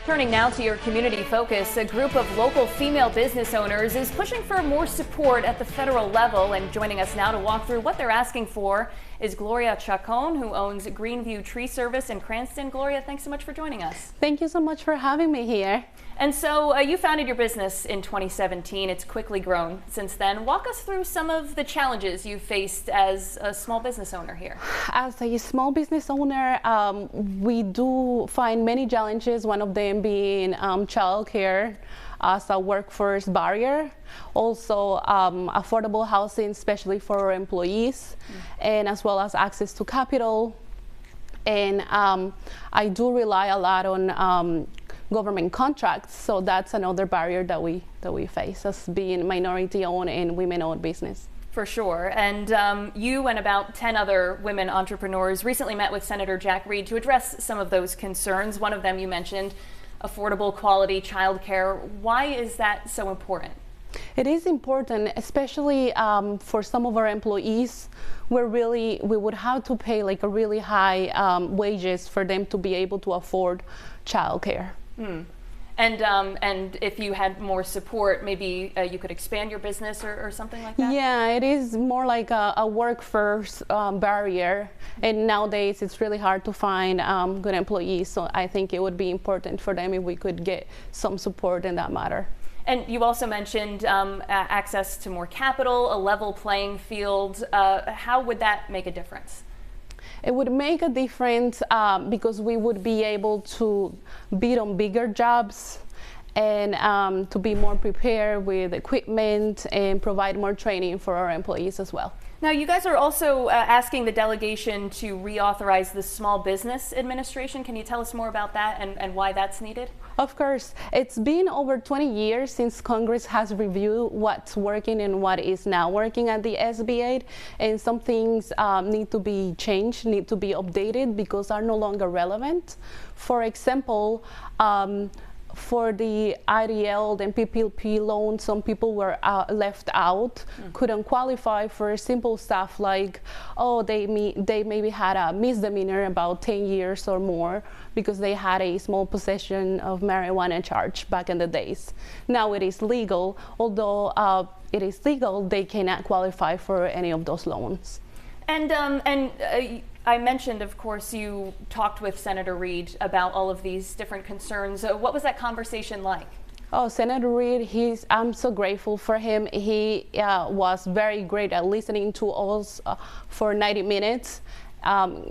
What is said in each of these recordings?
Turning now to your community focus, a group of local female business owners is pushing for more support at the federal level, and joining us now to walk through what they're asking for is Gloria Chacón, who owns Greenview Tree Service in Cranston. Gloria, thanks so much for joining us. Thank you so much for having me here. And so you founded your business in 2017. It's quickly grown since then. Walk us through some of the challenges you've faced as a small business owner here. As a small business owner, we do find many challenges, one of them being childcare as a workforce barrier, also affordable housing, especially for our employees, and as well as access to capital. And I do rely a lot on government contracts, so that's another barrier that we face as being minority-owned and women-owned business. For sure. And you and about 10 other women entrepreneurs recently met with Senator Jack Reed to address some of those concerns. One of them you mentioned, affordable quality childcare. Why is that so important? It is important, especially for some of our employees. We would have to pay like a really high wages for them to be able to afford childcare. And if you had more support, maybe you could expand your business or something like that? Yeah, it is more like a workforce barrier, and nowadays it's really hard to find good employees, so I think it would be important for them if we could get some support in that matter. And you also mentioned access to more capital, a level playing field. How would that make a difference? It would make a difference because we would be able to bid on bigger jobs and to be more prepared with equipment and provide more training for our employees as well. Now, you guys are also asking the delegation to reauthorize the Small Business Administration. Can you tell us more about that and why that's needed? Of course. It's been over 20 years since Congress has reviewed what's working and what is not working at the SB8, and some things need to be changed, need to be updated because are no longer relevant. For example, for the IDL and PPP loans, some people were left out, couldn't qualify for simple stuff like, oh, they maybe had a misdemeanor about 10 years or more because they had a small possession of marijuana charge back in the days. Now it is legal, although it is legal, they cannot qualify for any of those loans. And I mentioned, of course, you talked with Senator Reed about all of these different concerns. What was that conversation like? Oh, Senator Reed, I'm so grateful for him. He was very great at listening to us for 90 minutes.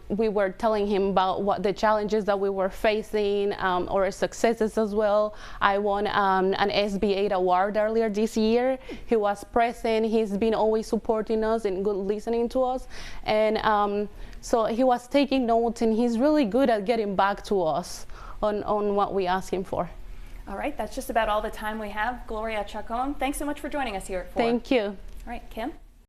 We were telling him about what the challenges that we were facing, our successes as well. I won an SB8 award earlier this year. He was present. He's been always supporting us and good listening to us. And so he was taking notes, and he's really good at getting back to us on what we asked him for. All right, that's just about all the time we have. Gloria Chacón, thanks so much for joining us here at 4. Thank you. All right, Kim?